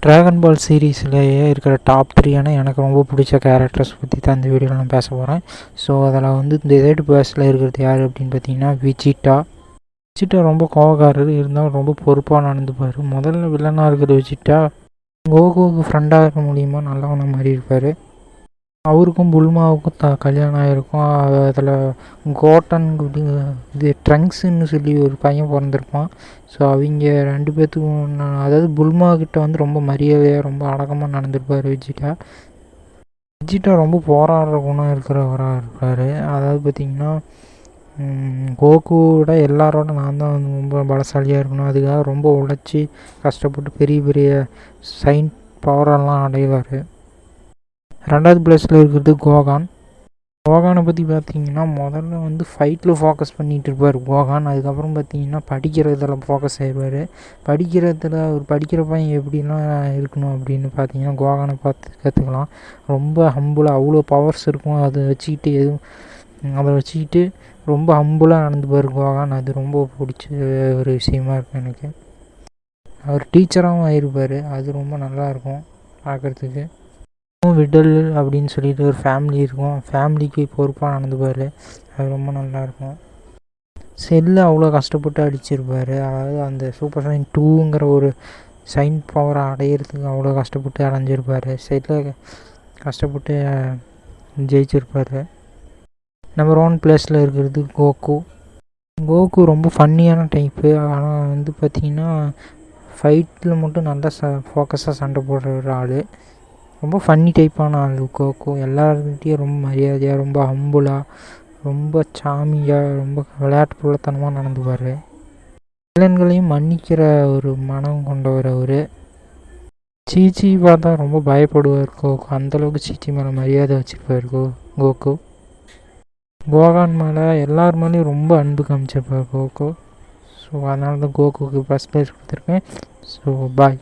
Dragon பால் சீரீஸ்லேயே இருக்கிற top 3 எனக்கு ரொம்ப பிடிச்ச கேரக்டர்ஸ் பற்றி தான் இந்த வீடியோவில் நான் பேச போகிறேன். ஸோ அதில் வந்து இந்த எதைட் பேஸில் இருக்கிறது யார் அப்படின்னு பார்த்தீங்கன்னா விஜிட்டா ரொம்ப கோவக்காரர், இருந்தாலும் ரொம்ப பொறுப்பாக நடந்துப்பார். முதல்ல வில்லனாக இருக்கிற விஜிட்டா கோகுவுக்கு ஃப்ரெண்டாக இருக்க மூலியமாக நல்லவன மாதிரி இருப்பார். அவருக்கும் புல்மாவுக்கும் கல்யாணம் ஆகிருக்கும். அதில் கோட்டன் இது ட்ரங்க்ஸுன்னு சொல்லி ஒரு பையன் பிறந்திருப்பான். ஸோ அவங்க 2 பேர்த்துக்கும் அதாவது புல்மாக்கிட்ட வந்து ரொம்ப மரியாதையாக ரொம்ப அடக்கமாக நடந்திருப்பார் விஜிட்டா ரொம்ப போராடுற குணம் இருக்கிறவராக இருப்பார். அதாவது பார்த்திங்கன்னா கோகுவோட எல்லாரோட நான் தான் வந்து ரொம்ப பலசாலியாக இருக்கணும், அதுக்காக ரொம்ப உழைச்சி கஷ்டப்பட்டு பெரிய பெரிய சயின்ட் பவரெல்லாம் அடைவார். 2வது பிளேஸில் இருக்கிறது கோகானை பற்றி பார்த்திங்கன்னா முதல்ல வந்து ஃபைட்டில் ஃபோக்கஸ் பண்ணிகிட்டு இருப்பார் கோகான். அதுக்கப்புறம் பார்த்திங்கன்னா படிக்கிறதில் ஃபோக்கஸ் ஆகிடுவார். ஒரு படிக்கிற பையன் எப்படிலாம் இருக்கணும் அப்படின்னு பார்த்திங்கன்னா கோகானை பார்த்து கற்றுக்கலாம். ரொம்ப ஹம்புளாக அவ்வளோ பவர்ஸ் இருக்கும், அதை வச்சுக்கிட்டு ரொம்ப ஹம்புளாக நடந்துப்பார் கோகான். அது ரொம்ப பிடிச்ச ஒரு விஷயமா இருக்கும் எனக்கு. அவர் டீச்சராகவும் ஆகிருப்பார், அது ரொம்ப நல்லாயிருக்கும் பார்க்குறதுக்கு. விடல் அப்படின்னு சொல்லிட்டு ஒரு ஃபேமிலி இருக்கும், ஃபேமிலிக்கு பொறுப்பாக நடந்துப்பார், அது ரொம்ப நல்லாயிருக்கும். செல்லு அவ்வளோ கஷ்டப்பட்டு அடிச்சிருப்பார். அதாவது அந்த சூப்பர் சைன் 2ங்கிற ஒரு சைன் பவரை அடையிறதுக்கு அவ்வளோ கஷ்டப்பட்டு அடைஞ்சிருப்பார். செல்லில் கஷ்டப்பட்டு ஜெயிச்சிருப்பார். நம்பர் 1 பிளேஸில் இருக்கிறது கோகு ரொம்ப ஃபன்னியான டைப்பு. ஆனால் வந்து பார்த்திங்கன்னா ஃபைட்டில் மட்டும் நல்லா ஃபோக்கஸாக சண்டை போடுற ஒரு ஆள். ரொம்ப ஃபன்னி டைப்பான ஆள் கோகு. எல்லாருக்கிட்டையும் ரொம்ப மரியாதையாக, ரொம்ப ஹம்புளாக, ரொம்ப சாமியாக, ரொம்ப விளையாட்டு புள்ளத்தனமாக நடந்துப்பார். வில்லன்களையும் மன்னிக்கிற ஒரு மனம் கொண்டவர் அவர். சீச்சி பார்த்தா ரொம்ப பயப்படுவார் கோகு, அந்தளவுக்கு சீச்சி மேலே மரியாதை வச்சுருப்பார் கோகு. கோகான் மேலே எல்லார் மேலேயும் ரொம்ப அன்பு காமிச்சிருப்பார் கோகு. ஸோ அதனால தான் கோகுக்கு ஃபஸ்ட் ப்ரைஸ் கொடுத்துருக்கேன். So bye.